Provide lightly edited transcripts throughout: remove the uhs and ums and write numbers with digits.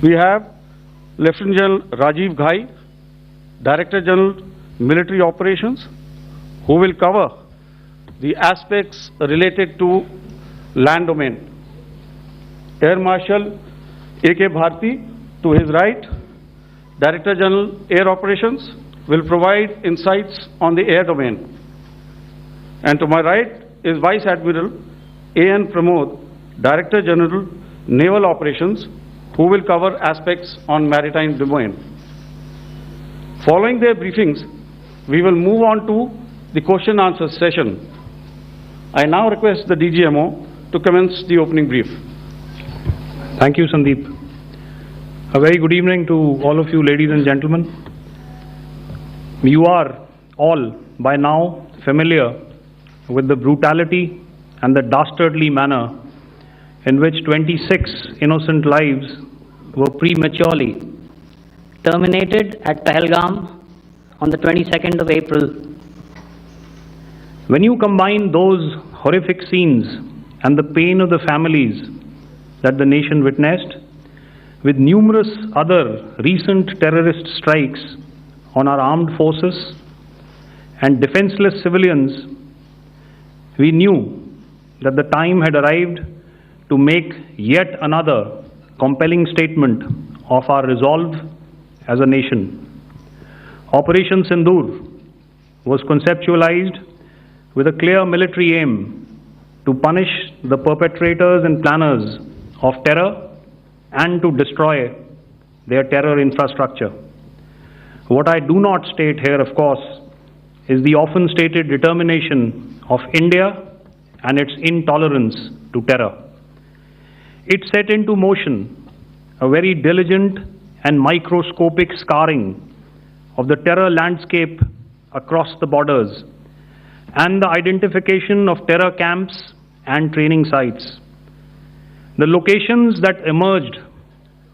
We have Lieutenant General Rajiv Ghai, Director General Military Operations, who will cover the aspects related to land domain. Air Marshal A.K. Bharti, to his right, Director General Air Operations, will provide insights on the air domain. And to my right is Vice Admiral A.N. Pramod, Director General Naval Operations, who will cover aspects on maritime domain. Following their briefings, we will move on to the question answer session. I now request the DGMO to commence the opening brief. Thank you, Sandeep. A very good evening to all of you, ladies and gentlemen. You are all by now familiar with the brutality and the dastardly manner in which 26 innocent lives were prematurely terminated at Pahalgam on the 22nd of April. When you combine those horrific scenes and the pain of the families that the nation witnessed with numerous other recent terrorist strikes on our armed forces and defenseless civilians, we knew that the time had arrived to make yet another compelling statement of our resolve as a nation. Operation Sindoor was conceptualized with a clear military aim to punish the perpetrators and planners of terror and to destroy their terror infrastructure. What I do not state here, of course, is the often stated determination of India and its intolerance to terror. It set into motion a very diligent and microscopic scarring of the terror landscape across the borders and the identification of terror camps and training sites. The locations that emerged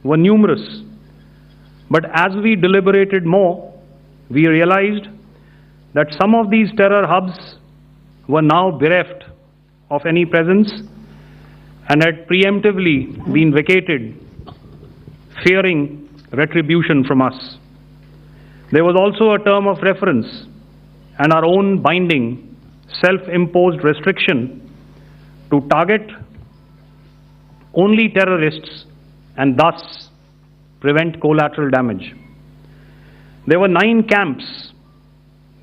were numerous, but as we deliberated more, we realized that some of these terror hubs were now bereft of any presence and had preemptively been vacated, fearing retribution from us. There was also a term of reference and our own binding, self-imposed restriction to target only terrorists and thus prevent collateral damage. There were 9 camps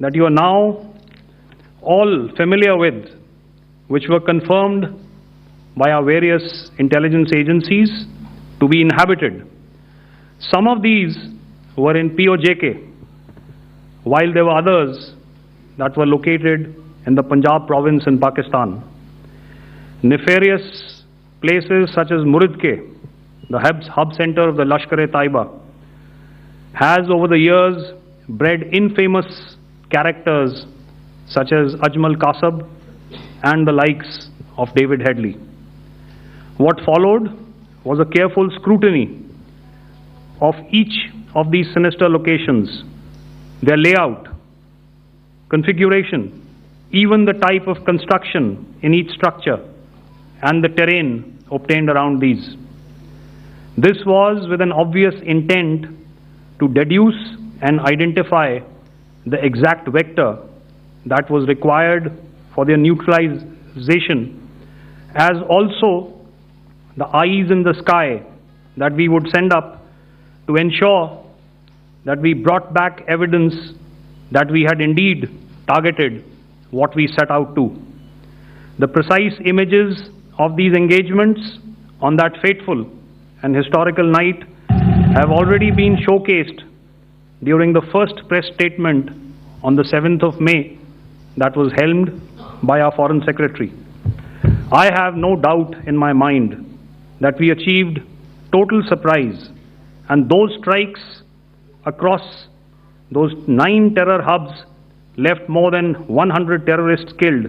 that you are now all familiar with, which were confirmed by our various intelligence agencies to be inhabited. Some of these were in POJK, while there were others that were located in the Punjab province in Pakistan. Nefarious places such as Muridke, the hub center of the Lashkar-e-Taiba, has over the years bred infamous characters such as Ajmal Kasab and the likes of David Headley. What followed was a careful scrutiny of each of these sinister locations, their layout, configuration, even the type of construction in each structure, and the terrain obtained around these. This was with an obvious intent to deduce and identify the exact vector that was required for their neutralization, as also the eyes in the sky that we would send up to ensure that we brought back evidence that we had indeed targeted what we set out to. The precise images of these engagements on that fateful and historical night have already been showcased during the first press statement on the 7th of May that was helmed by our Foreign Secretary. I have no doubt in my mind that we achieved total surprise, and those strikes across those 9 terror hubs left more than 100 terrorists killed,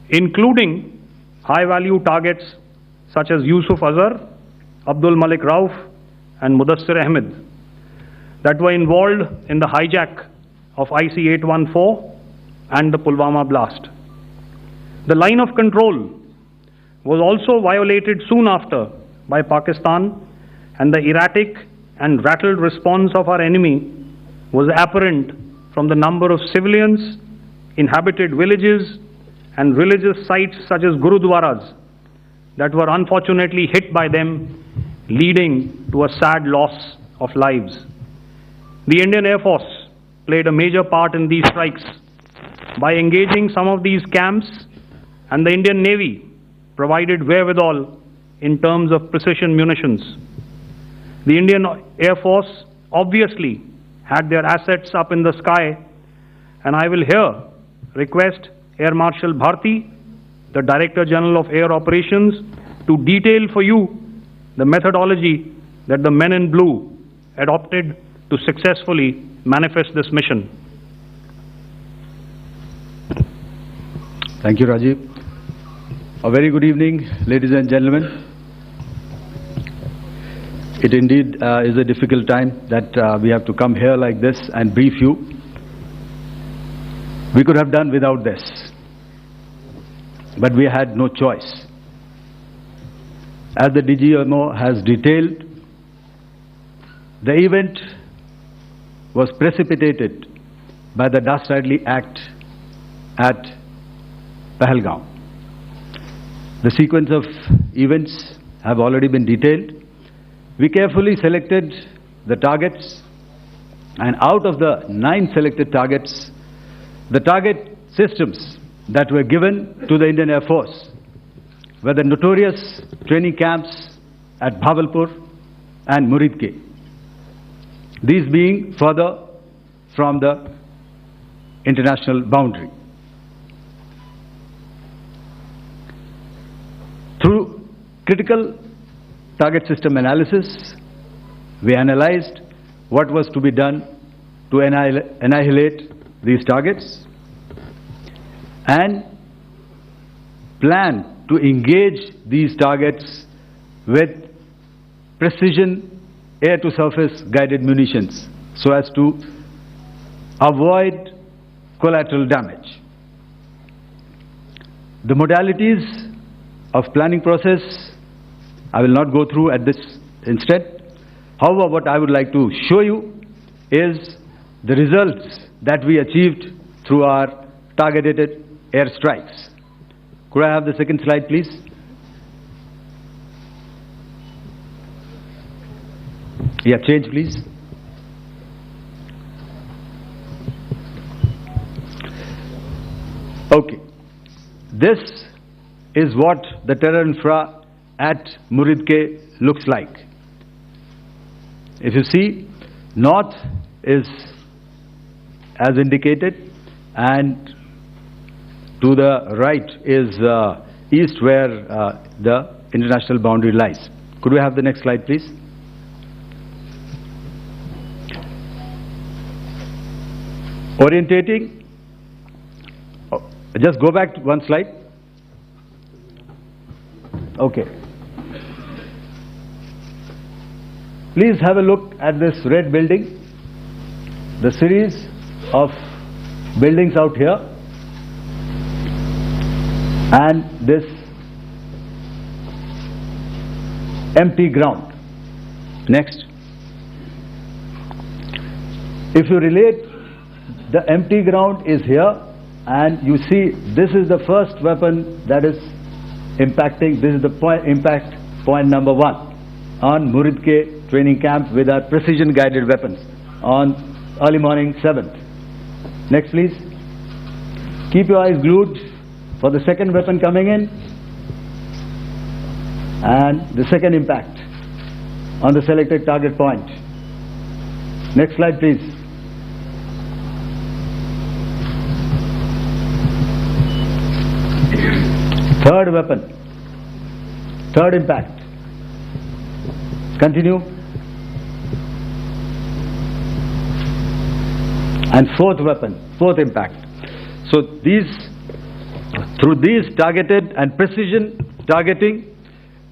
including high-value targets such as Yusuf Azhar, Abdul Malik Rauf, and Mudassir Ahmed that were involved in the hijack of IC-814 and the Pulwama blast. The line of control was also violated soon after by Pakistan, and the erratic and rattled response of our enemy was apparent from the number of civilians, inhabited villages, and religious sites such as Gurudwaras that were unfortunately hit by them, leading to a sad loss of lives. The Indian Air Force played a major part in these strikes by engaging some of these camps, and the Indian Navy provided wherewithal in terms of precision munitions. The Indian Air Force obviously had their assets up in the sky, and I will here request Air Marshal Bharti, the Director General of Air Operations, to detail for you the methodology that the men in blue adopted to successfully manifest this mission. Thank you, Rajiv. A very good evening, ladies and gentlemen. It indeed is a difficult time that we have to come here like this and brief you. We could have done without this, but we had no choice. As the DGMO has detailed, the event was precipitated by the dastardly act at Pahalgam. The sequence of events have already been detailed. We carefully selected the targets, and out of the 9 selected targets, the target systems that were given to the Indian Air Force were the notorious training camps at Bhavalpur and Muridke, these being further from the international boundary. Through critical target system analysis, we analyzed what was to be done to annihilate these targets and planned to engage these targets with precision air-to-surface guided munitions so as to avoid collateral damage. The modalities of planning process I will not go through at this instant. However, what I would like to show you is the results that we achieved through our targeted air strikes. Could I have the second slide, please? Yeah, change, please. Okay. This is what the terror infra at Muridke looks like. If you see, north is as indicated, and to the right is east, where the international boundary lies. Could we have the next slide, please? Orientating. Just go back to one slide. Okay. Please have a look at this red building, the series of buildings out here, and this empty ground. Next. If you relate, the empty ground is here, and you see this is the first weapon that is impacting. This is the impact point number 1 on Muridke training camp with our precision guided weapons on early morning 7th. Next, please. Keep your eyes glued for the second weapon coming in and the second impact on the selected target point. Next slide, please. Third weapon, third impact. Continue. And fourth weapon, fourth impact. So through these targeted and precision targeting,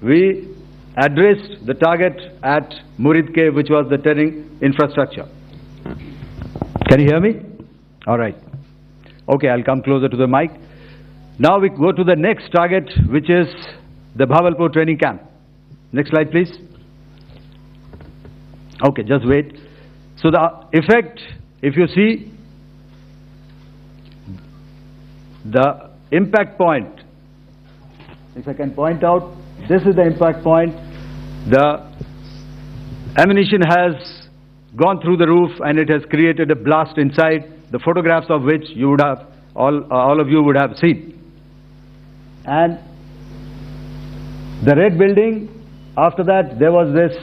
we addressed the target at Muridke, which was the terrain infrastructure. Can you hear me? All right. Okay, I'll come closer to the mic. Now we go to the next target, which is the Bhavalpur training camp. Next slide, please. Okay, just wait. So the effect, if you see, the impact point, if I can point out, this is the impact point. The ammunition has gone through the roof and it has created a blast inside, the photographs of which you would have, all of you would have seen. And the red building, after that there was this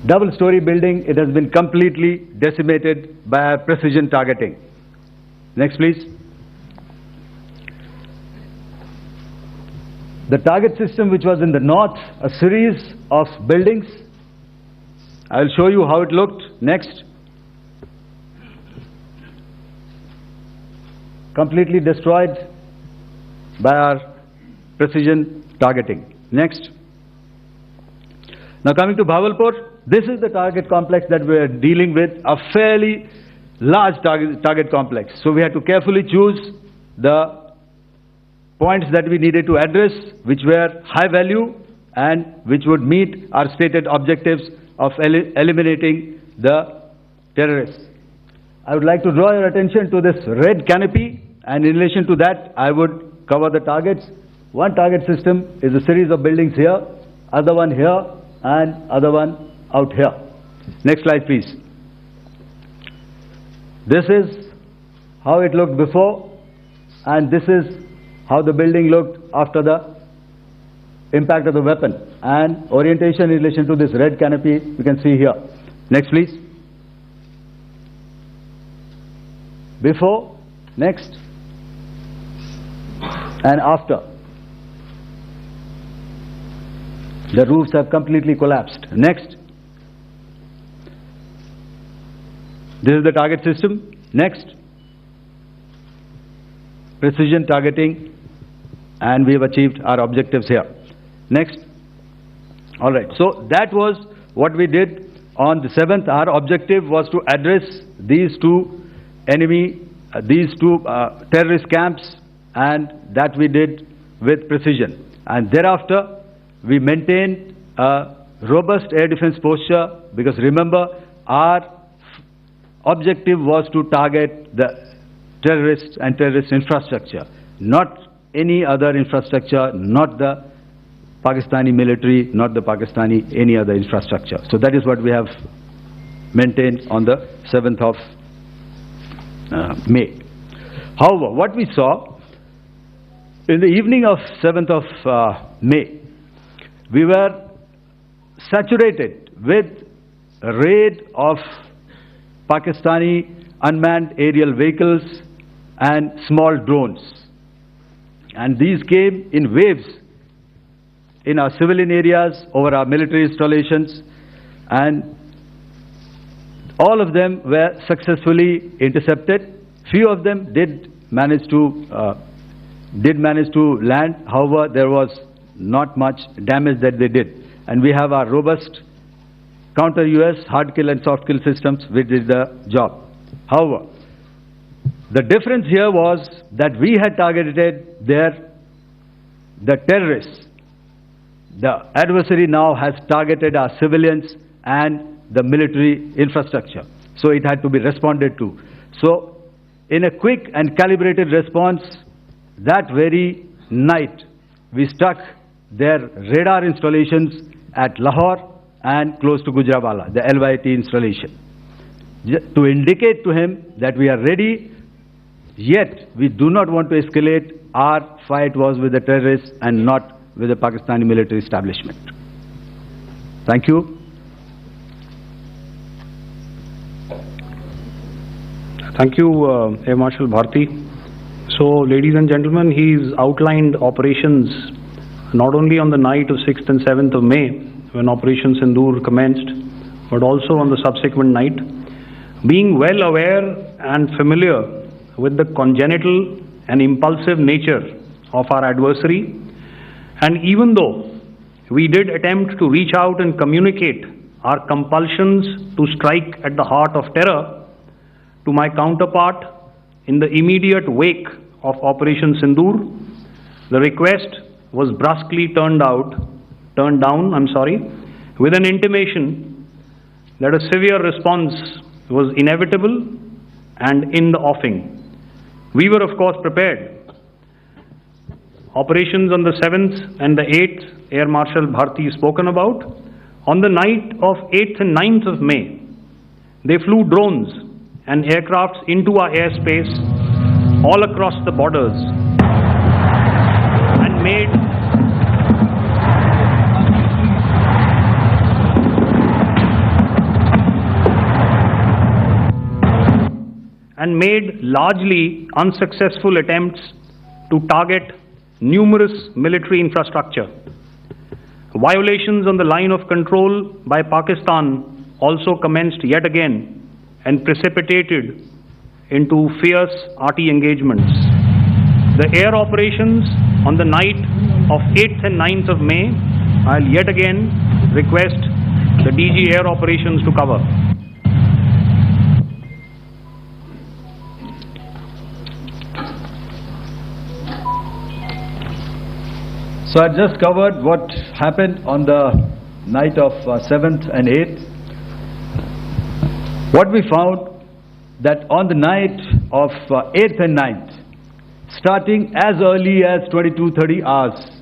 double-story building. It has been completely decimated by precision targeting. Next please. The target system which was in the north, a series of buildings. I will show you how it looked. Next. Completely destroyed by our precision targeting. Next. Now coming to Bhavalpur, this is the target complex that we are dealing with, a fairly large target complex. So we had to carefully choose the points that we needed to address, which were high value and which would meet our stated objectives of eliminating the terrorists. I would like to draw your attention to this red canopy, and in relation to that I would cover the targets. One target system is a series of buildings here, other one here, and other one out here. Next slide please. This is how it looked before, and this is how the building looked after the impact of the weapon, and orientation in relation to this red canopy you can see here. Next please. Before, next, and after. The roofs have completely collapsed. Next. This is the target system. Next. Precision targeting, and we have achieved our objectives here. Next. All right, so that was what we did on the 7th. Our objective was to address these two terrorist camps, and that we did with precision. And thereafter we maintained a robust air defense posture, because remember, our objective was to target the terrorists and terrorist infrastructure, not any other infrastructure, not the Pakistani military, not the Pakistani any other infrastructure. So that is what we have maintained on the 7th of May. However, what we saw in the evening of 7th of May, we were saturated with a raid of Pakistani unmanned aerial vehicles and small drones, and these came in waves in our civilian areas, over our military installations, and all of them were successfully intercepted. Few of them did manage to land. However, there was not much damage that they did, and we have our robust counter-US hard kill and soft kill systems which did the job. However, the difference here was that we had targeted the terrorists. The adversary now has targeted our civilians and the military infrastructure, so it had to be responded to. So in a quick and calibrated response, that very night we struck their radar installations at Lahore and close to Gujranwala, the LYT installation, to indicate to him that we are ready, yet we do not want to escalate. Our fight was with the terrorists and not with the Pakistani military establishment. Thank you. Thank you, Air Marshal Bharti. So, ladies and gentlemen, he's outlined operations not only on the night of 6th and 7th of May, when Operation Sindoor commenced, but also on the subsequent night. Being well aware and familiar with the congenital and impulsive nature of our adversary, and even though we did attempt to reach out and communicate our compulsions to strike at the heart of terror to my counterpart in the immediate wake of Operation Sindoor, the request was brusquely turned down, with an intimation that a severe response was inevitable and in the offing. We were, of course, prepared. Operations on the 7th and the 8th, Air Marshal Bharti spoken about. On the night of 8th and 9th of May, they flew drones and aircrafts into our airspace all across the borders and made largely unsuccessful attempts to target numerous military infrastructure. Violations on the line of control by Pakistan also commenced yet again and precipitated into fierce arty engagements. The air operations on the night of 8th and 9th of May, I'll yet again request the DG Air Operations to cover. So I just covered what happened on the night of 7th and 8th. What we found that on the night of 8th and 9th, starting as early as 22:30 hours,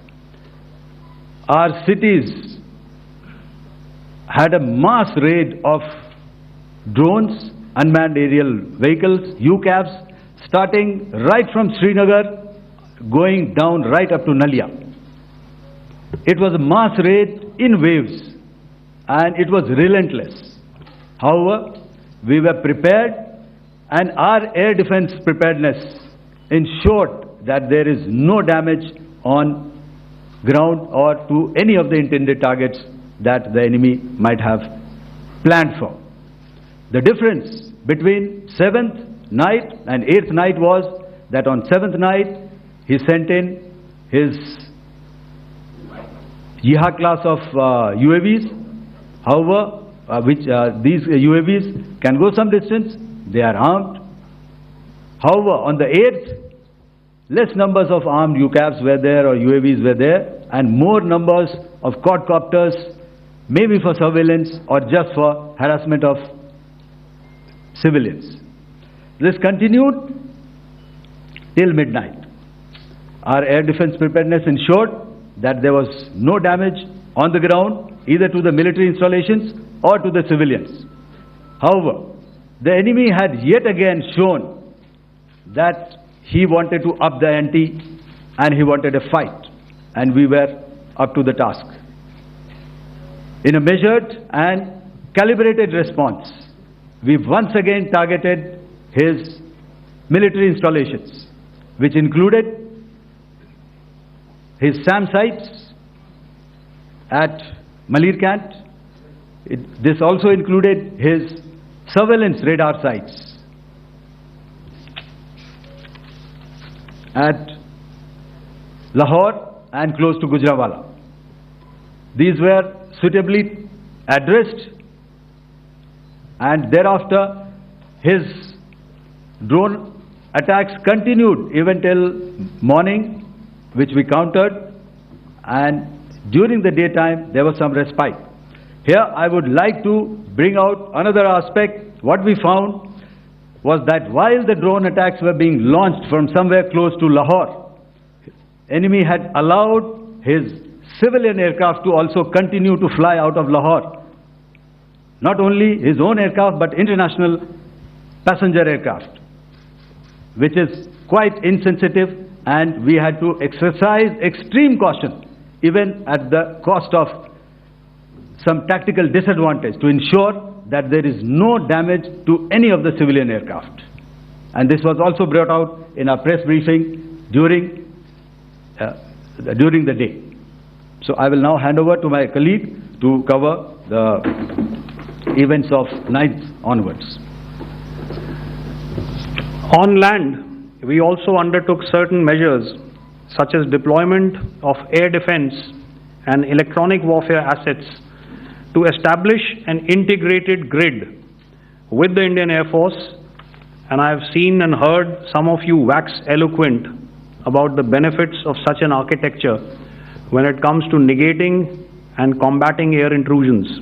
our cities had a mass raid of drones, unmanned aerial vehicles, UCAVs, starting right from Srinagar, going down right up to Nalia. It was a mass raid in waves and it was relentless. However, we were prepared and our air defense preparedness ensured that there is no damage on ground or to any of the intended targets that the enemy might have planned for. The difference between 7th night and 8th night was that on 7th night he sent in his Yeehaw class of UAVs. However, these UAVs can go some distance, they are armed. However, on the 8th, less numbers of armed UCAVs were there or UAVs were there, and more numbers of quadcopters, maybe for surveillance or just for harassment of civilians. This continued till midnight. Our air defense preparedness ensured that there was no damage on the ground, either to the military installations or to the civilians. However, the enemy had yet again shown that he wanted to up the ante and he wanted a fight, and we were up to the task. In a measured and calibrated response, we once again targeted his military installations, which included his SAM sites at Malirkant. This also included his surveillance radar sites at Lahore and close to Gujranwala. These were suitably addressed, and thereafter his drone attacks continued even till morning, which we countered, and during the daytime there was some respite. Here I would like to bring out another aspect. What we found was that while the drone attacks were being launched from somewhere close to Lahore, enemy had allowed his civilian aircraft to also continue to fly out of Lahore. Not only his own aircraft, but international passenger aircraft, which is quite insensitive, and we had to exercise extreme caution, even at the cost of some tactical disadvantage, to ensure that there is no damage to any of the civilian aircraft. And this was also brought out in our press briefing during the day. So I will now hand over to my colleague to cover the events of 9th onwards. On land, we also undertook certain measures such as deployment of air defense and electronic warfare assets to establish an integrated grid with the Indian Air Force, and I have seen and heard some of you wax eloquent about the benefits of such an architecture when it comes to negating and combating air intrusions.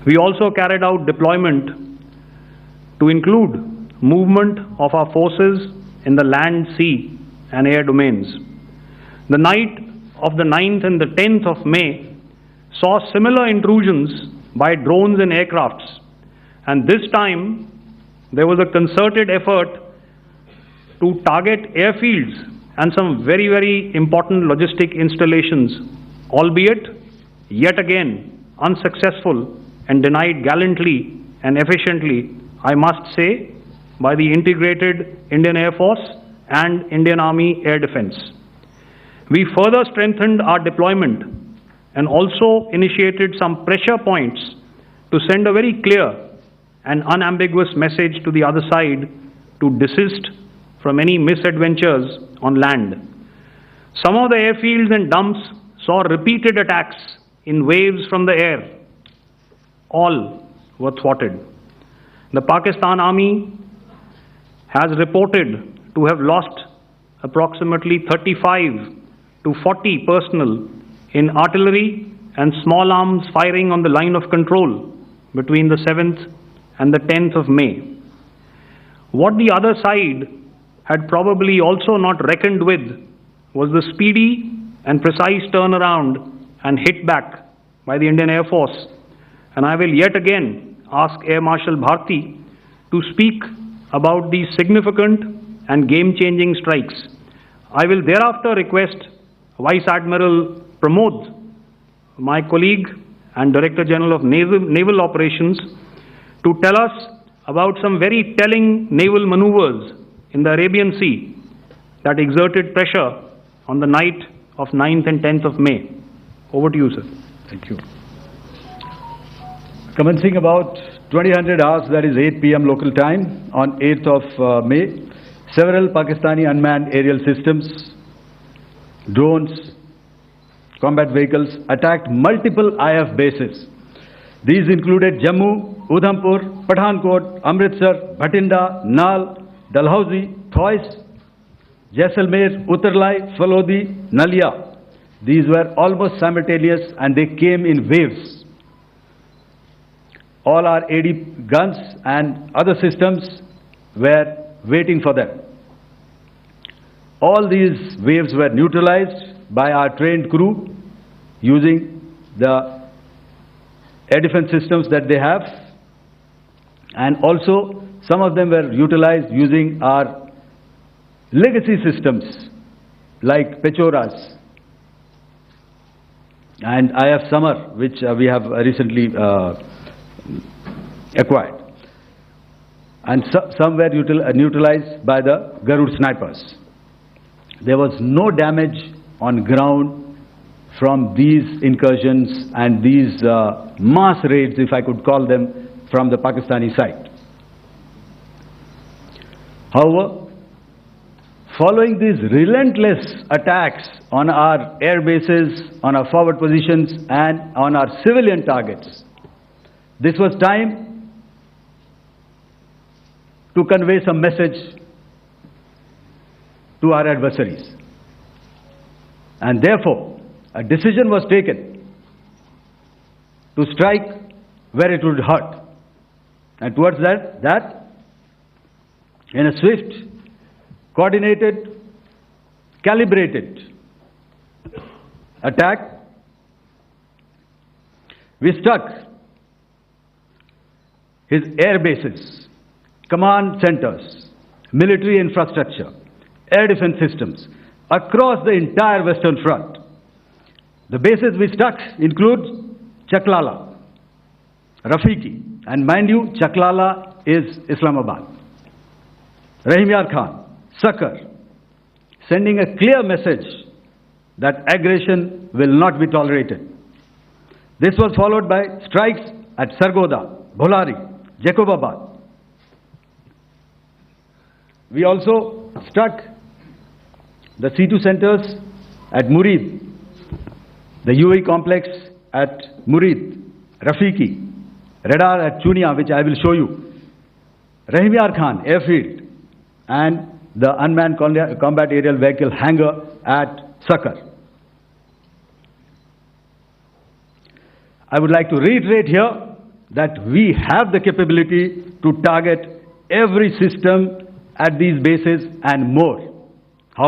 We also carried out deployment to include movement of our forces in the land, sea and air domains. The night of the 9th and the 10th of May saw similar intrusions by drones and aircrafts, and this time there was a concerted effort to target airfields and some very, very important logistic installations, albeit yet again unsuccessful and denied gallantly and efficiently, I must say, by the integrated Indian Air Force and Indian Army Air Defence. We further strengthened our deployment and also initiated some pressure points to send a very clear and unambiguous message to the other side to desist from any misadventures on land. Some of the airfields and dumps saw repeated attacks in waves from the air. All were thwarted. The Pakistan Army has reported to have lost approximately 35 to 40 personnel in artillery and small arms firing on the line of control between the 7th and the 10th of May. What the other side had probably also not reckoned with was the speedy and precise turnaround and hit back by the Indian Air Force. And I will yet again ask Air Marshal Bharti to speak about these significant and game-changing strikes. I will thereafter request Vice Admiral Pramod, my colleague and Director General of Naval Operations, to tell us about some very telling naval maneuvers in the Arabian Sea that exerted pressure on the night of 9th and 10th of May. Over to you, sir. Thank you. Commencing about 2000 hours, that is 8 p.m. local time, on 8th of May, several Pakistani unmanned aerial systems, drones, combat vehicles attacked multiple IF bases. These included Jammu, Udhampur, Pathankot, Amritsar, Bhatinda, Nal, Dalhousie, Thois, Jaisalmer, Uttarlai, Falodi, Nalia. These were almost simultaneous and they came in waves. All our AD guns and other systems were waiting for them. All these waves were neutralized by our trained crew using the air defense systems that they have, and also some of them were utilized using our legacy systems like Pechoras and IF Summer, which we have recently acquired, and some were neutralized by the Garud snipers. There was no damage on ground from these incursions and these mass raids, if I could call them, from the Pakistani side. However, following these relentless attacks on our air bases, on our forward positions and on our civilian targets, this was time to convey some message to our adversaries. And therefore, a decision was taken to strike where it would hurt. And towards that, in a swift, coordinated, calibrated attack, we struck his air bases, command centers, military infrastructure, air defense systems across the entire Western Front. The bases we struck include Chaklala, Rafiki, and mind you, Chaklala is Islamabad. Rahim Yar Khan, Sakar, sending a clear message that aggression will not be tolerated. This was followed by strikes at Sargoda, Bholari, Jacobabad. We also struck the C2 centers at Murid, the UAE complex at Murid, Rafiki, radar at Chunia, which I will show you, Rahim Yar Khan airfield, and the unmanned combat aerial vehicle hangar at Sakar. I would like to reiterate here that we have the capability to target every system at these bases and more.